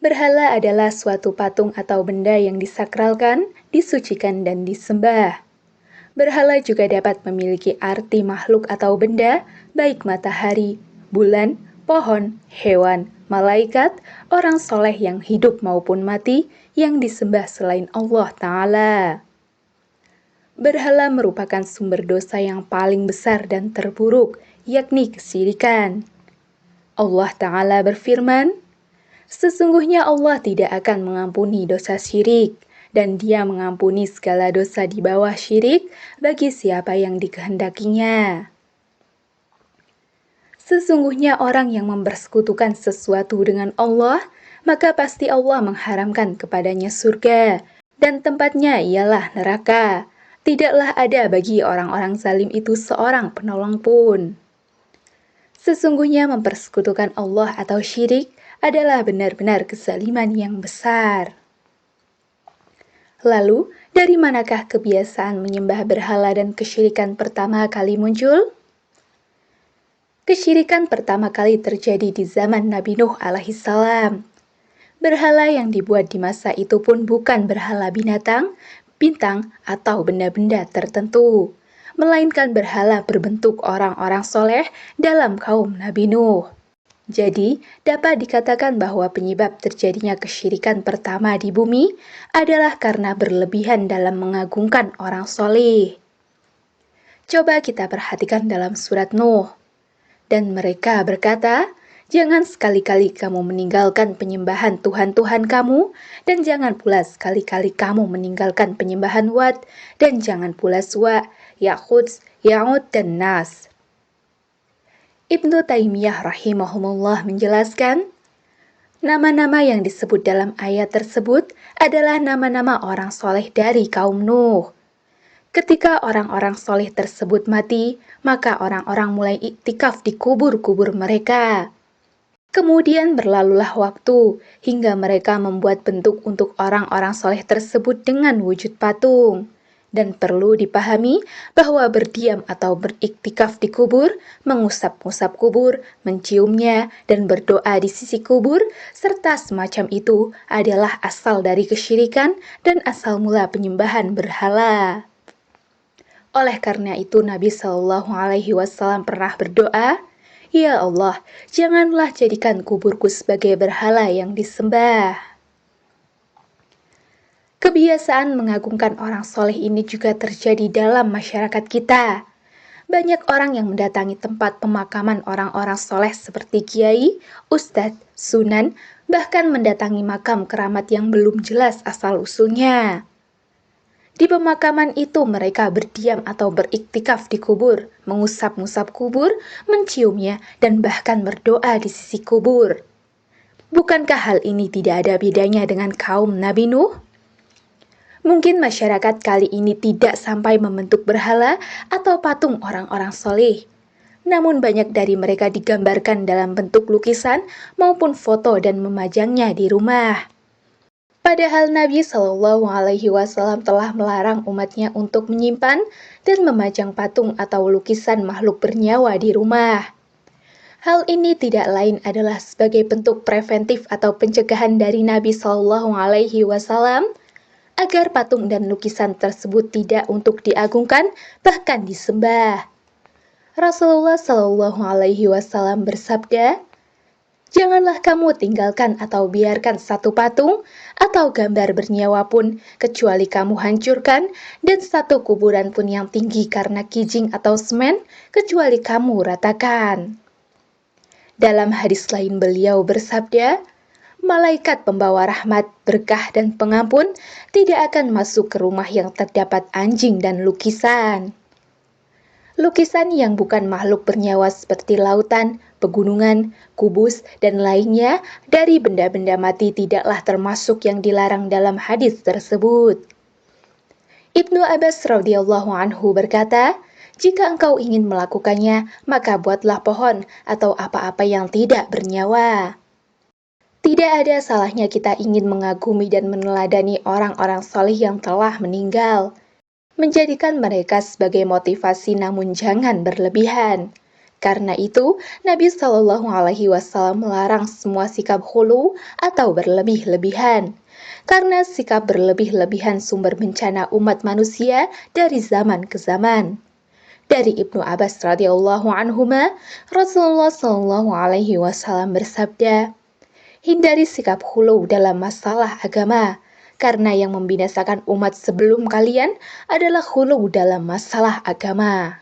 Berhala adalah suatu patung atau benda yang disakralkan, disucikan, dan disembah. Berhala juga dapat memiliki arti makhluk atau benda, baik matahari, bulan, pohon, hewan, malaikat, orang soleh yang hidup maupun mati, yang disembah selain Allah Ta'ala. Berhala merupakan sumber dosa yang paling besar dan terburuk, yakni kesyirikan. Allah Ta'ala berfirman, "Sesungguhnya Allah tidak akan mengampuni dosa syirik, dan Dia mengampuni segala dosa di bawah syirik bagi siapa yang dikehendakinya." Sesungguhnya orang yang mempersekutukan sesuatu dengan Allah, maka pasti Allah mengharamkan kepadanya surga, dan tempatnya ialah neraka. Tidaklah ada bagi orang-orang zalim itu seorang penolong pun. Sesungguhnya mempersekutukan Allah atau syirik adalah benar-benar kezaliman yang besar. Lalu, dari manakah kebiasaan menyembah berhala dan kesyirikan pertama kali muncul? Kesyirikan pertama kali terjadi di zaman Nabi Nuh alaihissalam. Berhala yang dibuat di masa itu pun bukan berhala binatang, bintang, atau benda-benda tertentu, melainkan berhala berbentuk orang-orang soleh dalam kaum Nabi Nuh. Jadi, dapat dikatakan bahwa penyebab terjadinya kesyirikan pertama di bumi adalah karena berlebihan dalam mengagungkan orang soleh. Coba kita perhatikan dalam surat Nuh. Dan mereka berkata, "Jangan sekali-kali kamu meninggalkan penyembahan Tuhan-Tuhan kamu, dan jangan pula sekali-kali kamu meninggalkan penyembahan Wad, dan jangan pula Suwa, Ya'khud, Ya'ud, dan Nas." Ibnu Taimiyah rahimahumullah menjelaskan, nama-nama yang disebut dalam ayat tersebut adalah nama-nama orang soleh dari kaum Nuh. Ketika orang-orang soleh tersebut mati, maka orang-orang mulai iktikaf di kubur-kubur mereka. Kemudian berlalulah waktu, hingga mereka membuat bentuk untuk orang-orang soleh tersebut dengan wujud patung. Dan perlu dipahami bahwa berdiam atau beriktikaf di kubur, mengusap-ngusap kubur, menciumnya, dan berdoa di sisi kubur, serta semacam itu adalah asal dari kesyirikan dan asal mula penyembahan berhala. Oleh karena itu Nabi Shallallahu Alaihi Wasallam pernah berdoa, "Ya Allah, janganlah jadikan kuburku sebagai berhala yang disembah." Kebiasaan mengagungkan orang soleh ini juga terjadi dalam masyarakat kita. Banyak orang yang mendatangi tempat pemakaman orang-orang soleh seperti kiai, ustadz, sunan, bahkan mendatangi makam keramat yang belum jelas asal-usulnya. Di pemakaman itu mereka berdiam atau beriktikaf di kubur, mengusap-ngusap kubur, menciumnya, dan bahkan berdoa di sisi kubur. Bukankah hal ini tidak ada bedanya dengan kaum Nabi Nuh? Mungkin masyarakat kali ini tidak sampai membentuk berhala atau patung orang-orang soleh. Namun banyak dari mereka digambarkan dalam bentuk lukisan maupun foto dan memajangnya di rumah. Padahal Nabi Shallallahu Alaihi Wasallam telah melarang umatnya untuk menyimpan dan memajang patung atau lukisan makhluk bernyawa di rumah. Hal ini tidak lain adalah sebagai bentuk preventif atau pencegahan dari Nabi Shallallahu Alaihi Wasallam agar patung dan lukisan tersebut tidak untuk diagungkan, bahkan disembah. Rasulullah Shallallahu Alaihi Wasallam bersabda, "Janganlah kamu tinggalkan atau biarkan satu patung atau gambar bernyawa pun kecuali kamu hancurkan, dan satu kuburan pun yang tinggi karena kijing atau semen kecuali kamu ratakan." Dalam hadis lain beliau bersabda, "Malaikat pembawa rahmat, berkah, dan pengampun tidak akan masuk ke rumah yang terdapat anjing dan lukisan." Lukisan yang bukan makhluk bernyawa seperti lautan, pegunungan, kubus, dan lainnya dari benda-benda mati tidaklah termasuk yang dilarang dalam hadis tersebut. Ibnu Abbas radhiyallahu anhu berkata, "Jika engkau ingin melakukannya, maka buatlah pohon atau apa-apa yang tidak bernyawa." Tidak ada salahnya kita ingin mengagumi dan meneladani orang-orang soleh yang telah meninggal, menjadikan mereka sebagai motivasi, namun jangan berlebihan. Karena itu, Nabi Shallallahu Alaihi Wasallam melarang semua sikap hulu atau berlebih-lebihan. Karena sikap berlebih-lebihan sumber bencana umat manusia dari zaman ke zaman. Dari Ibnu Abbas radhiyallahu anhuma, Rasulullah Shallallahu Alaihi Wasallam bersabda, hindari sikap hulu dalam masalah agama, karena yang membinasakan umat sebelum kalian adalah hulu dalam masalah agama.